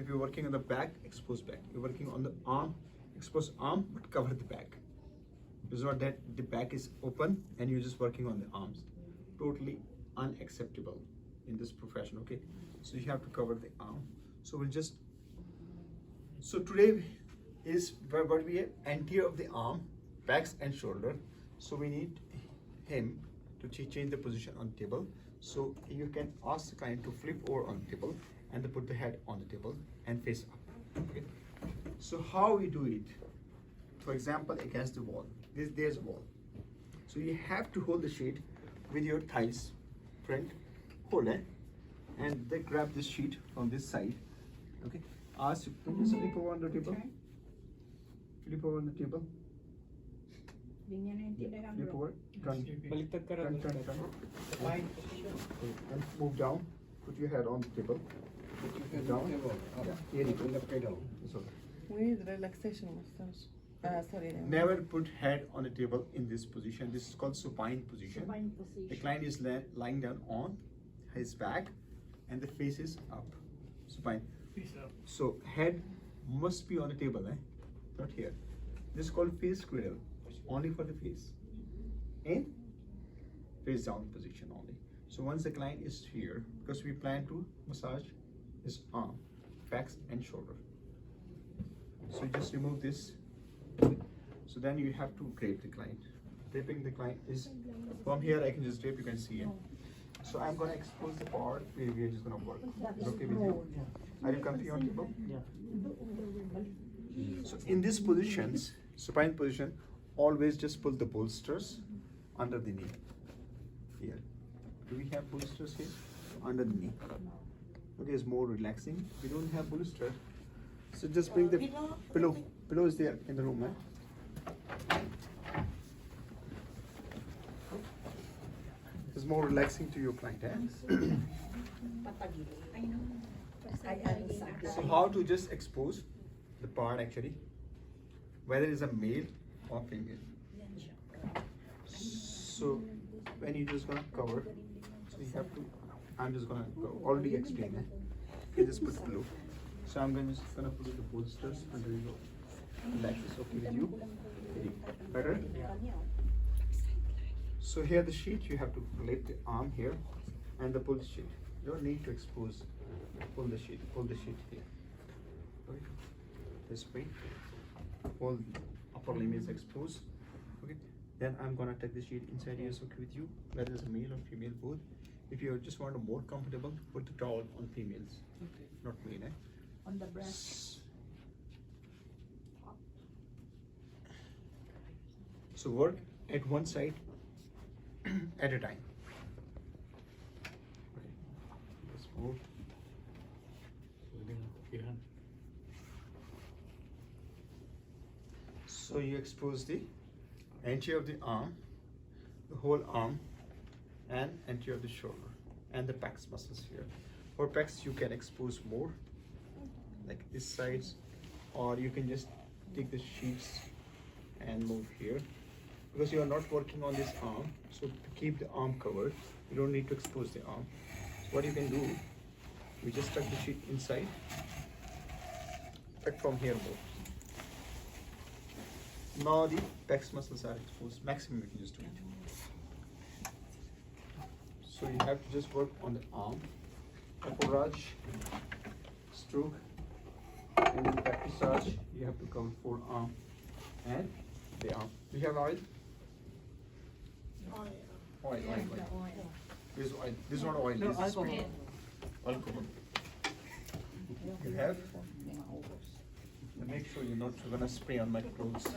If you're working on the back, expose back. You're working on the arm, expose arm, but cover the back. It's not that the back is open and you're just working on the arms. Totally unacceptable in this profession, okay? So you have to cover the arm. So today is what we have anterior of the arm, backs and shoulder. So we need him to change the position on the table. So you can ask the client to flip over on the table and to put the head on the table and face up. Okay. So how we do it? For example, against the wall. There's a wall. So you have to hold the sheet with your thighs, front, hold it, and then grab this sheet from this side. Okay. Ask you, can you flip over on the table? Flip over on the table. Flip over. Turn. Okay. And move down. Put your head on the table. Down. Yeah. Here you go. It's okay. We need relaxation massage. Sorry. Never put head on the table in this position. This is called supine position. The client is lying down on his back and the face is up. Supine. So head must be on the table, not here. This is called face cradle, only for the face. In face down position only. So once the client is here, because we plan to massage his arm, backs and shoulder. So you just remove this. So then you have to drape the client. Draping the client is from here. I can just drape. You can see it. So I'm gonna expose the part where we are just gonna work. Is it okay with you? Are you comfy on table? Yeah. So in these positions, supine position, always just pull the bolsters under the knee. Here. Do we have bolsters here? Under the knee. Okay, it's more relaxing. We don't have bolster. So just bring the pillow. Pillow is there in the room, It's more relaxing to your client, So how to just expose the part actually, whether it's a male or female. So when you just gonna cover, so you have to, I'm just gonna already explain it. You just put pillow. So I'm just gonna put the bolsters under your lashes. Okay with you? Better? So here the sheet, you have to lift the arm here and the pull sheet. You don't need to expose. Pull the sheet here. Okay. This way. Whole upper limb is exposed. Okay. Then I'm gonna take the sheet inside here. So okay with you? Whether it's a male or female, both. If you just want to more comfortable, put the towel on females, not male. On the breast. So work at one side at a time. Okay. Let's move. So you expose the anterior of the arm, the whole arm, and anterior of the shoulder, and the pecs muscles here. For pecs, you can expose more, like this sides, or you can just take the sheets and move here. Because you are not working on this arm, so to keep the arm covered, you don't need to expose the arm. So what you can do, you just tuck the sheet inside, tuck from here more. Now the pecs muscles are exposed. Maximum you can just do it. So you have to just work on the arm, approach, stroke, and then back massage. You have to cover forearm and the arm. Do you have oil? Oil. This is oil. This is not oil. This is spray. Alcohol. You have? And make sure you're not gonna spray on my clothes.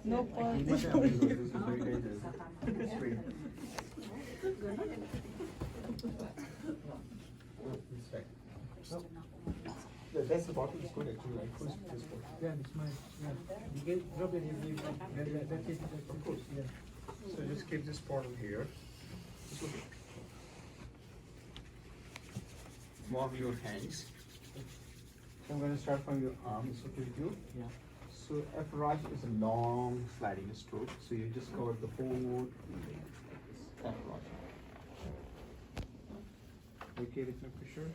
No part. This is very dangerous. Spray. That's the bottle. It's good actually. I push this one. Yeah, it's mine. Yeah. You get drop it in that is of course. Yeah. So just keep this bottle here. Warm your hands. I'm going to start from your arm. It's okay with you? Yeah. So approach is a long sliding stroke. So you just cover the whole approach. okay with my pressure?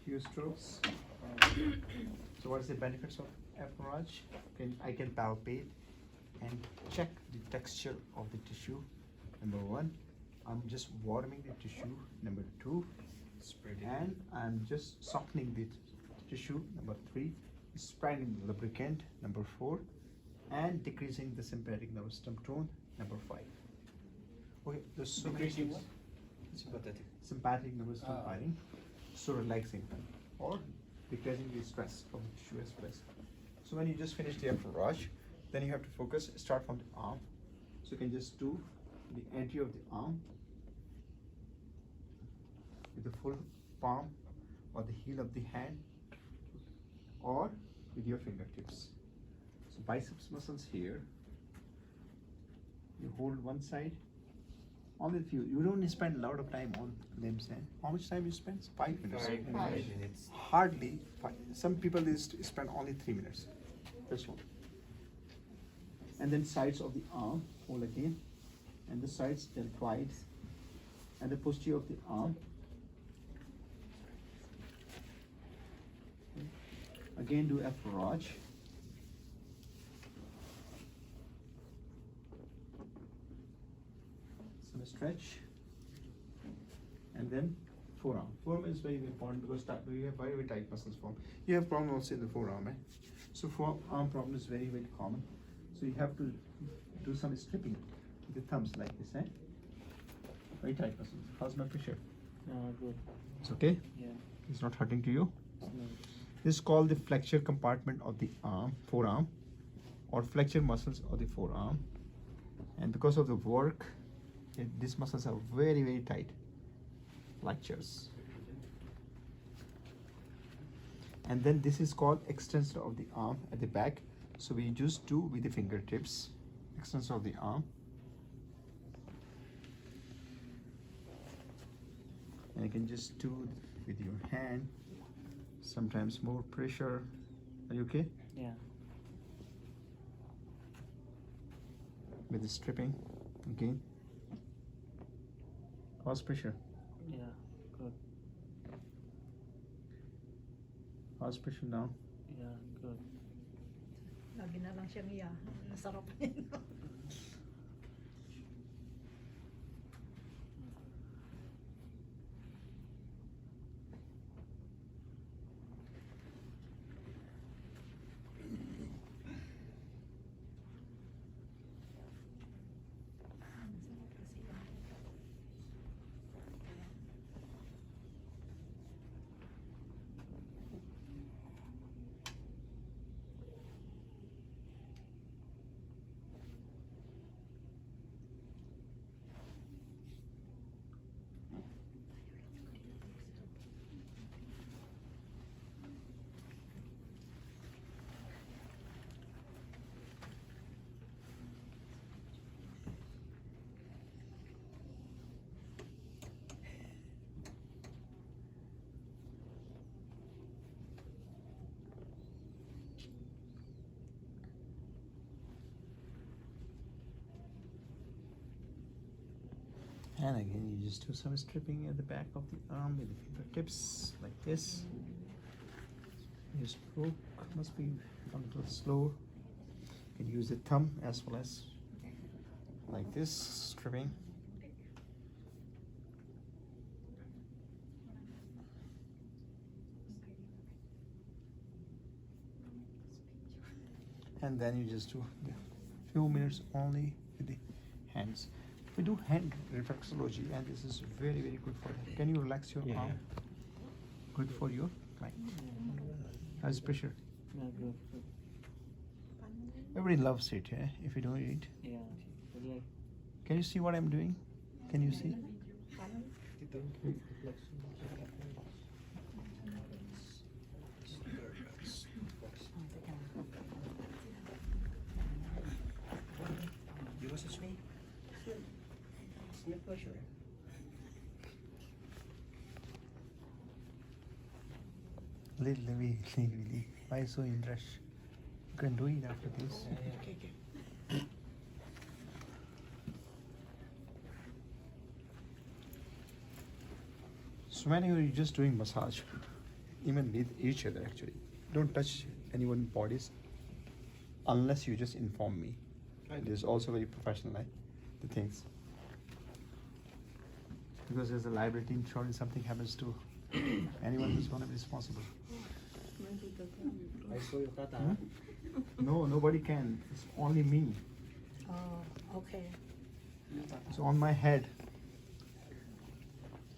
Few strokes. So what is the benefits of approach? I can palpate and check the texture of the tissue. Number one, I'm just warming the tissue. Number two, and I'm just softening the tissue. Number three, spreading the lubricant. Number four, and decreasing the sympathetic nervous system tone. Number five. Okay, there's so many Decreasing things. what? Sympathetic. Sympathetic nervous system firing, so relaxing, or decreasing the stress of the tissue stress. So when you just finish the approach, then you have to focus. Start from the arm. So you can just do the entry of the arm with the full palm or the heel of the hand, or with your fingertips. So biceps muscles here. You hold one side. Only few. You don't spend a lot of time on limbs. Eh? How much time you spend? 5 minutes. 5 minutes. Hardly. Some people they spend only 3 minutes. This one. And then sides of the arm. Hold again. And the sides deltoids. And the posterior of the arm. Okay. Again, do approach. Some stretch. And then forearm. Forearm is very important because we have very, very tight muscles form. You have problem also in the forearm. Eh? So forearm problem is very, very common. So you have to do some stripping with the thumbs like this. Eh? Very tight muscles. How's my pressure? Good. It's okay? Yeah. It's not hurting to you? No. This is called the flexure compartment of the arm, forearm, or flexure muscles of the forearm. And because of the work, these muscles are very, very tight. Flexures. And then this is called extensor of the arm at the back. So we just do with the fingertips, extensor of the arm. And you can just do with your hand. Sometimes more pressure. Are you okay? Yeah. With the stripping. Okay. How's pressure? Yeah. Good. How's pressure now? Yeah. Good. Lagi na lang siyang iya. Nasarap niya. And again, you just do some stripping at the back of the arm with the fingertips, like this. Your stroke must be a little slow. You can use the thumb as well as like this, stripping. And then you just do a few minutes only with the hands. We do hand reflexology, and this is very, very good for that. Can you relax your arm? Good for your client. How's pressure? Yeah. Good. Good. Everybody loves it, eh? If you do it. Yeah. Like. Can you see what I'm doing? Can you see? You message me? It's my pleasure. Little. Why so in rush? You can do it after this. Okay. So when you're just doing massage, even with each other actually, don't touch anyone's bodies unless you just inform me. It is also very professional, right? The things. Because there's a liability insurance, something happens to anyone who's gonna be responsible. I saw your kata. Hmm? No, nobody can. It's only me. Oh, okay. It's on my head.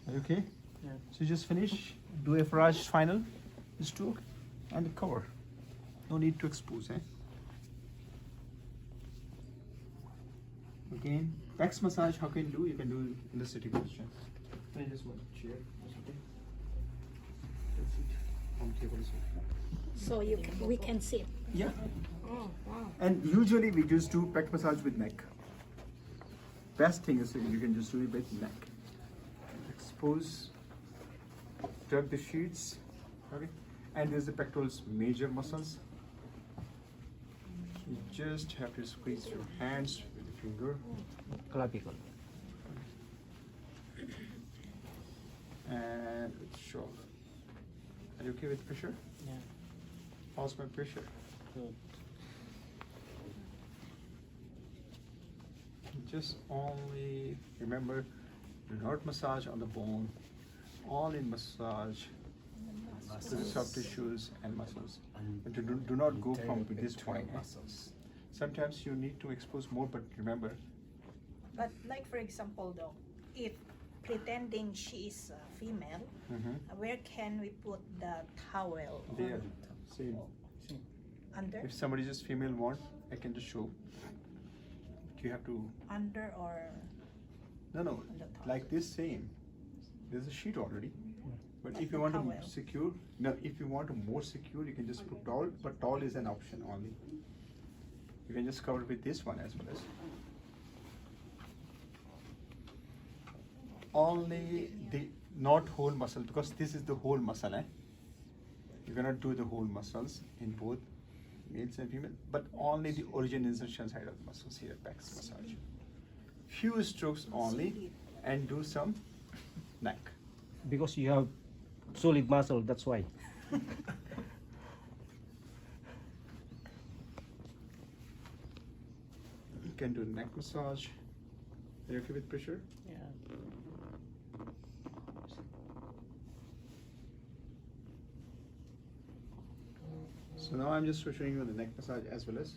Are you okay? Yeah. So just finish, do a Faraj final, stroke, and cover. No need to expose, eh? Again, pecs massage, how can you do? You can do in the sitting position. I just want a chair or something. That's it. On table as well. So we can sit. Yeah. Oh, wow. And usually we just do pec massage with neck. Best thing is you can just do it with neck. Expose, tug the sheets, okay? And there's the pectorals major muscles. You just have to squeeze your hands with the finger. Clavicle. And with shoulder. Are you okay with pressure? Yeah. How's my pressure? Good. Just only remember, do not massage on the bone. Only massage to the soft tissues and muscles. And do not go from this point. Muscles. Sometimes you need to expose more, but remember, But like for example though, if pretending she is female, where can we put the towel? there, same. Under? If somebody just female wants, I can just show. You have to, Under or no, on the top? like this same. There's a sheet already. But Like if you the want towel. to secure, no, if you want to more secure, you can just put towel, but towel is an option only. You can just cover with this one as well as. Only the not whole muscle, because this is the whole muscle, eh? You cannot do the whole muscles in both males and female, but only the origin insertion side of the muscles here, pecs massage. Few strokes only, and do some neck. Because you have solid muscle, that's why. You can do neck massage. Are you okay with pressure? Yeah. So now I'm just showing you the neck massage as well as.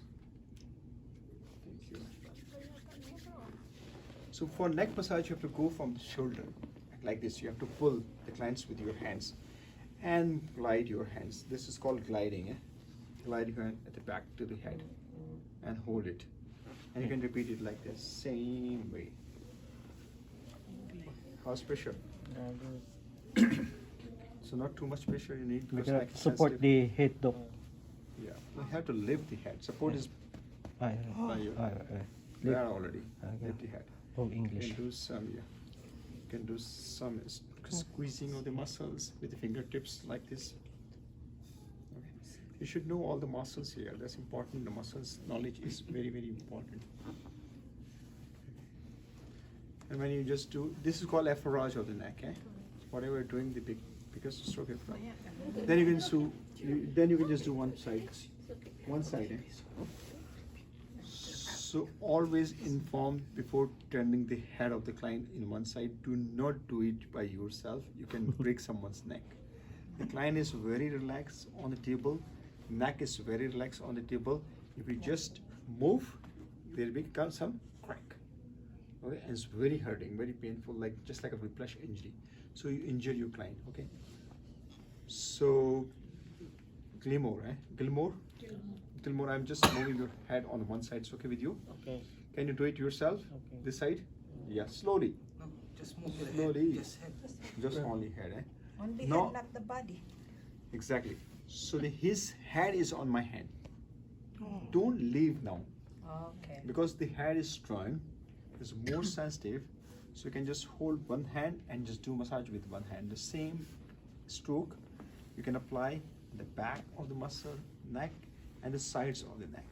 Thank you. So for neck massage, you have to go from the shoulder like this. You have to pull the clients with your hands and glide your hands. This is called gliding. Eh? Glide your hand at the back to the head and hold it. And you can repeat it like this, same way. How's pressure? So not too much pressure you need We because cannot neck is support sensitive. the head though. Yeah, you have to lift the head. Support is Ah, by your there already. Okay. Lift the head. Oh, You English. can do some, yeah. You can do some squeezing of the muscles with the fingertips like this. Okay. You should know all the muscles here. That's important. The muscles knowledge is very, very important. And when you just do, this is called effarage of the neck, eh? Whatever you're doing, the biggest stroke effarage. Then you can then you can just do one side, eh? So always inform before turning the head of the client in one side. Do not do it by yourself. You can break someone's neck. The client is very relaxed on the table. Neck is very relaxed on the table. If you just move, there will become some crack. Okay, and it's very hurting, very painful, like just like a whiplash injury. So you injure your client. Okay. So Gilmore, eh? Gilmore, I'm just moving your head on one side. It's okay with you? Okay. Can you do it yourself? Okay. This side? Yeah, slowly. No, just move your Slowly. head. Just head. Just only head, eh? Only No. head, not the body. Exactly. So his head is on my hand. Don't leave now. Okay. Because the head is strong, it's more sensitive. So you can just hold one hand and just do massage with one hand. The same stroke you can apply the back of the muscle, neck, and the sides of the neck.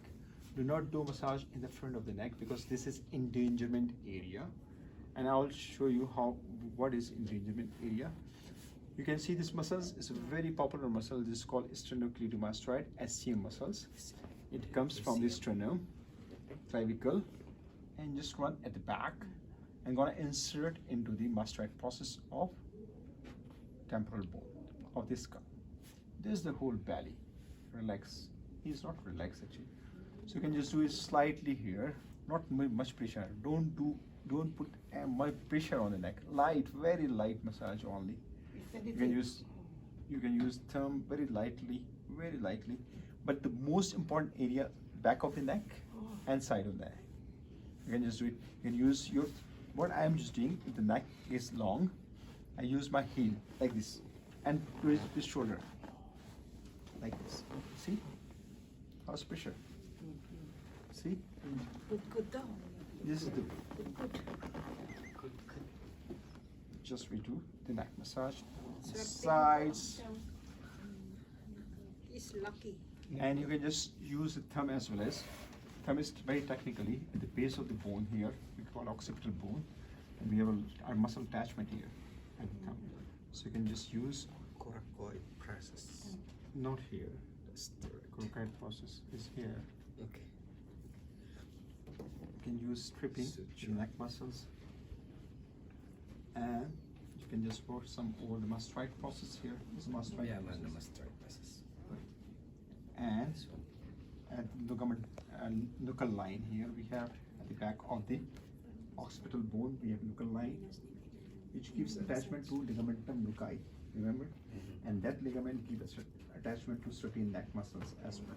Do not do massage in the front of the neck because this is endangerment area. and I will show you what is engagement area. You can see this muscles is a very popular muscle. This is called sternocleidomast, right? SCM muscles. It comes from the sternum, clavicle, and just run at the back and gonna insert into the mastoid process of temporal bone of this skull. This is the whole belly. Relax. He's not relaxed actually. So you can just do it slightly here, not much pressure. Don't put much pressure on the neck. Light, very light massage only. You can use thumb very lightly, but the most important area, back of the neck and side of the neck. You can just do it. You can use your, what I am just doing, if the neck is long, I use my heel like this and twist the shoulder like this. See? How's pressure? See? Good though. This is the, Good. just we do the neck massage, Swap sides, He's lucky. and you can just use the thumb as well as, thumb is very technically at the base of the bone here, we call occipital bone, and we have our muscle attachment here at the thumb. So you can just use coracoid process. not here, the coracoid process is here. Okay. You can use stripping Suture. the neck muscles, and you can just work some over the mastoid process here. This is mastoid Yeah, process. man, the mastoid process. And This one. at the ligament nuchal line here we have at the back of the occipital bone we have nuchal line, which gives attachment to ligamentum nuchae. Remember, and that ligament gives attachment to certain neck muscles as well.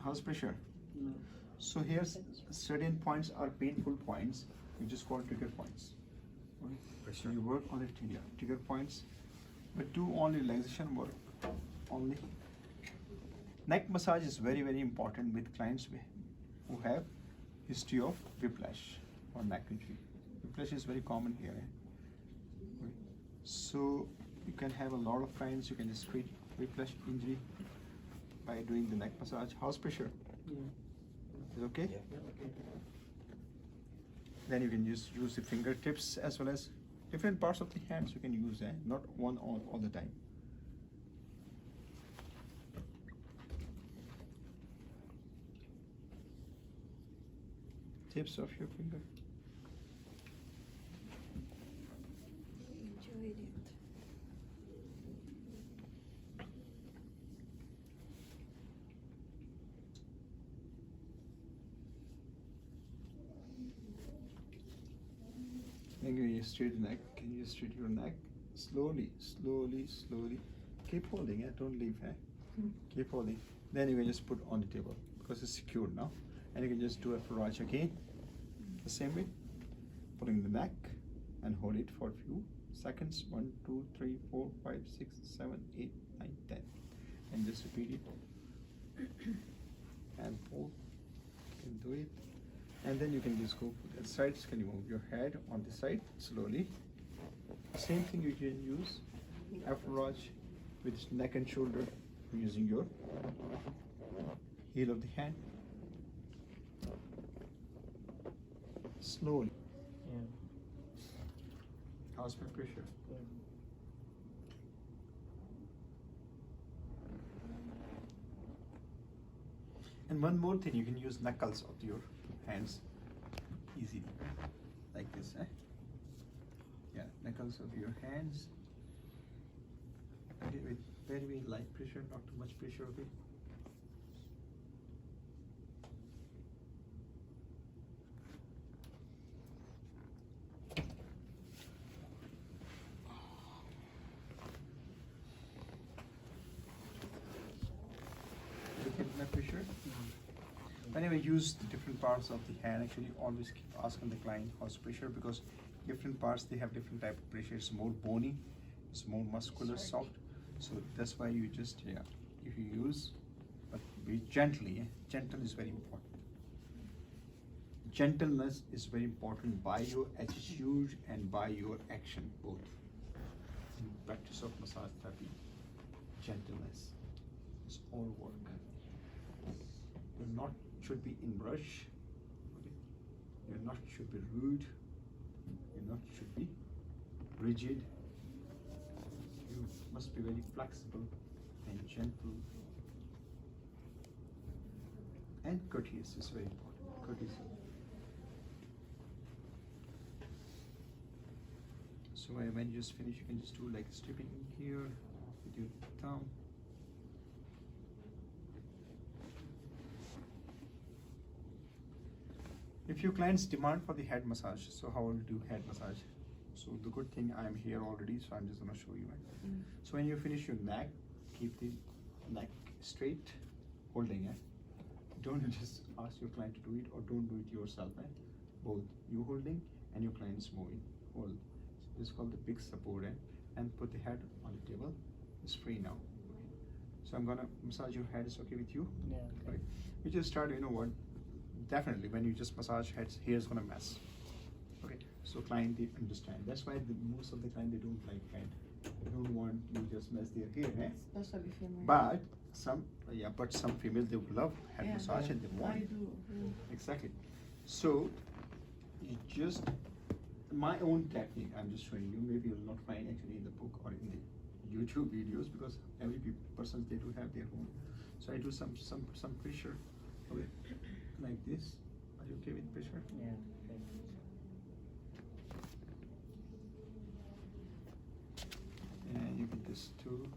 How's pressure? So here's certain points are painful points, which is called trigger points. Okay? So you work on the trigger points, but do only relaxation work only. Neck massage is very, very important with clients who have history of whiplash or neck injury. Whiplash is very common here. Okay. So you can have a lot of clients, you can just treat whiplash injury by doing the neck massage. How's pressure? Is it okay? Yeah. Then you can just use the fingertips as well as different parts of the hands you can use, not one all the time. Tips of your finger. Enjoyed it. Then you straighten neck. Can you straighten your neck? Slowly, slowly, slowly. Keep holding, don't leave. Keep holding. Then you can just put on the table because it's secured now. And you can just do a Faraj again. The same way. Putting the neck and hold it for a few seconds. 1, 2, 3, 4, 5, 6, 7, 8, 9, 10. And just repeat it. And hold. You can do it. And then you can just go to the sides. Can you move your head on the side slowly? Same thing you can use Faraj with neck and shoulder using your heel of the hand. Slowly. Yeah. How's my pressure? And one more thing, you can use knuckles of your hands easily, like this. Yeah, knuckles of your hands. Okay, with very, very light pressure, not too much pressure. Okay. My pressure. Whenever you use the different parts of the hand, actually always keep asking the client how's pressure, because different parts they have different type of pressure. It's more bony, it's more muscular, soft. So that's why you just if you use, but be gently. Gentle is very important. Gentleness is very important by your attitude and by your action both. In practice of massage therapy, gentleness is all work. You're not should be in rush. Okay? You're not should be rude. should be rigid. You must be very flexible and gentle and courteous is very important. Courtesy. So when you just finish, you can just do like stripping here with your thumb. If your clients demand for the head massage, so how will you do head massage? So the good thing, I am here already, so I'm just gonna show you. Right? So when you finish your neck, keep the neck straight, holding it. Don't just ask your client to do it, or don't do it yourself. Right? Both you holding and your clients moving. Hold. So this is called the big support, and put the head on the table. It's free now. So I'm gonna massage your head. Is okay with you? Yeah. Okay. We just start. You know what? Definitely, when you just massage heads, hair's gonna mess. Okay, so client they understand. That's why most of the client they don't like head. They don't want you just mess their hair, eh? Especially female. But some females they would love head Yeah, massage and they want. I do. Exactly. So you just my own technique. I'm just showing you. Maybe you'll not find actually in the book or in the YouTube videos because every person they do have their own. So I do some pressure. Okay. Like this. Are you okay with pressure? Yeah. And you can just do.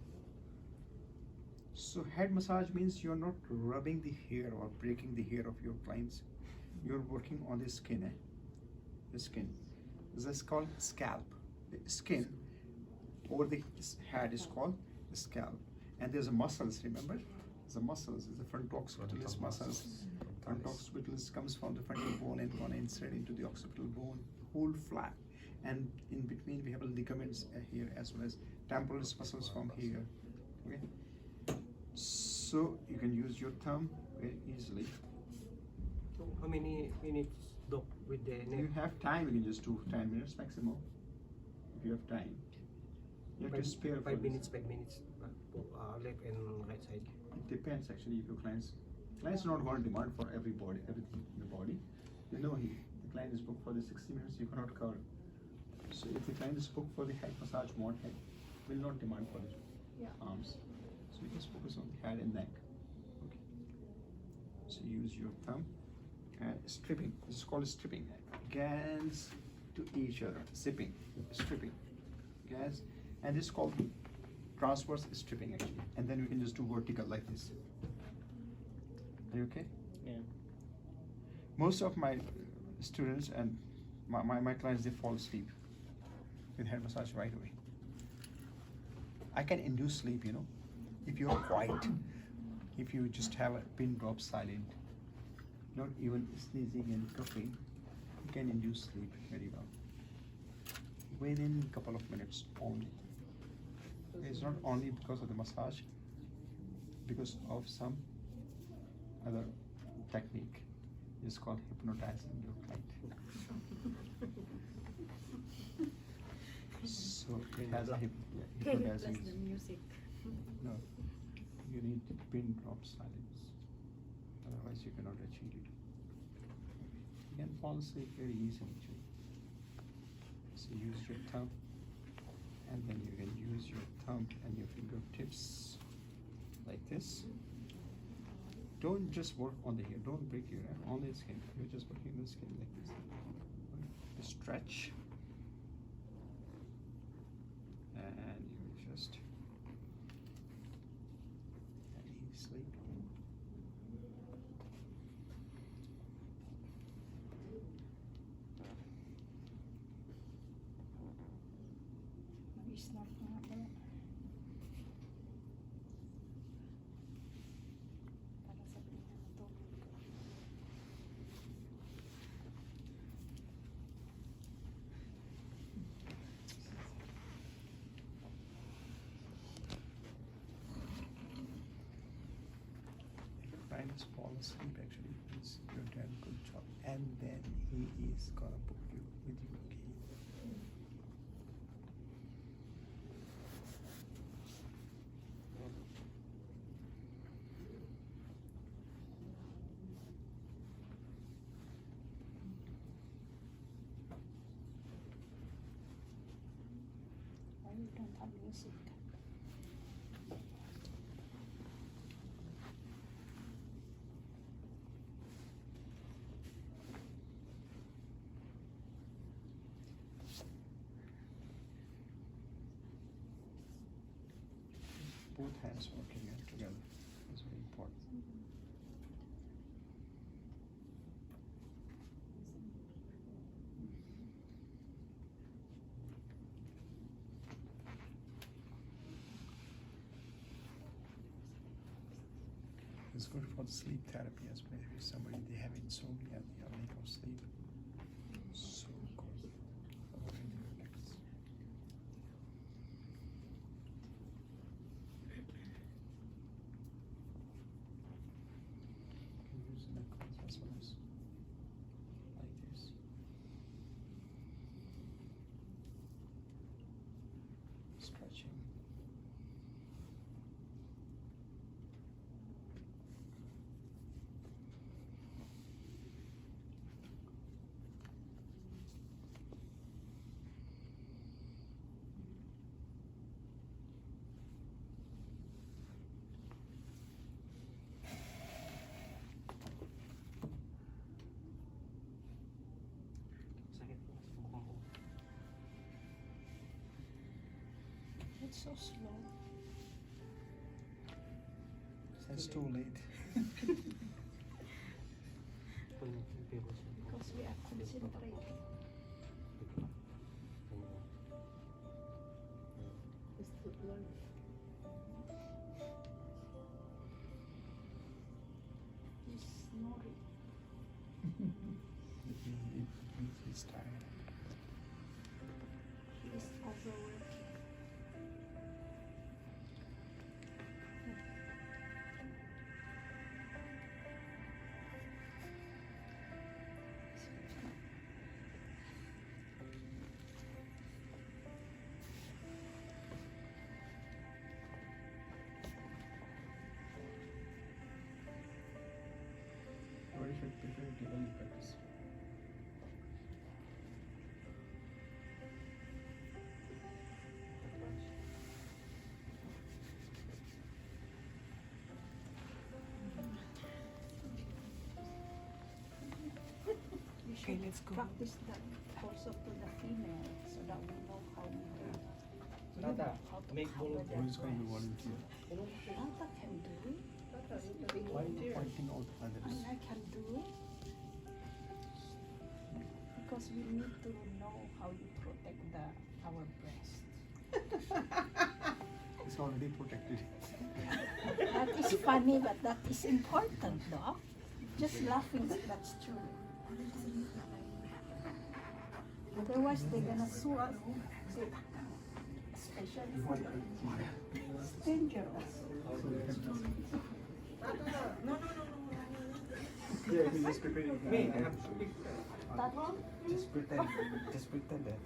So head massage means you're not rubbing the hair or breaking the hair of your clients. You're working on the skin. The skin. This is called scalp. The skin over the head is called the scalp. And there's a muscles, remember? The muscles is the frontooccipital muscles. Frontooccipital comes from the frontal bone and gonna insert into the occipital bone, whole flat. And in between we have ligaments here as well as temporal muscles from here. Okay. So you can use your thumb very easily. So how many minutes, Doc, with the If neck? you have time, you can just do 10 minutes maximum. If you have time. You have to spare for 5 this. minutes, 5 minutes. Left and right side. It depends actually if your clients not going to demand for everything in the body. You know the client is booked for the 60 minutes, you cannot cover. So if the client is booked for the head massage, more head will not demand for the arms. So you just focus on the head and neck. Okay. So use your thumb and stripping. This is called stripping. Hands to each other. Zipping. Stripping. Hands. And this is called transverse stripping actually. And then we can just do vertical like this. Are you okay? Yeah. Most of my students and my clients, they fall asleep with head massage right away. I can induce sleep, if you're quiet, if you just have a pin drop silent, not even sneezing and coughing, you can induce sleep very well. Within a couple of minutes only. It's not only because of the massage, because of some other technique. It's called hypnotizing your client. So it has a hypnotizing. Plus the music. No, you need pin drop silence. Otherwise, you cannot achieve it. You can fall asleep very easily. Actually. So use your thumb, and then you can use your thumb and your fingertips like this. Don't just work on the hair. Don't break your hair on the skin. You're just working on the skin like this. Stretch. And you just easily. It's not gonna para sabihin na to. Brian is fall asleep actually. You're doing a good job. And then he is gonna book you with you again. We don't have music. Both hands working together is very important. It's good for the sleep therapy as well. If somebody they have insomnia, they are lack of sleep. So good. Really relax. You can use the neck as well as like this. Stretching. Sakit po sa mukha ko. It's so slow. It's too late. Pag nagpipiro siya. Because we are concentrating. It's too blurry. He's snoring. It means he's tired. He is overworking. Or you should prefer daily practice. You should practice that also to the female so that we know how we do. Tata, How to make cover ball. that Who is going to breast. volunteer? Tata can do it. Why are you pointing out others? And I can do it. Because we need to know how you protect our breast. It's already protected. That is funny, but that is important, though. Just laughing, but that's true. Otherwise, they're gonna sue us. Especially for the it's dangerous. Yeah, he's just preparing. Me, I have to speak. That Just pretend that.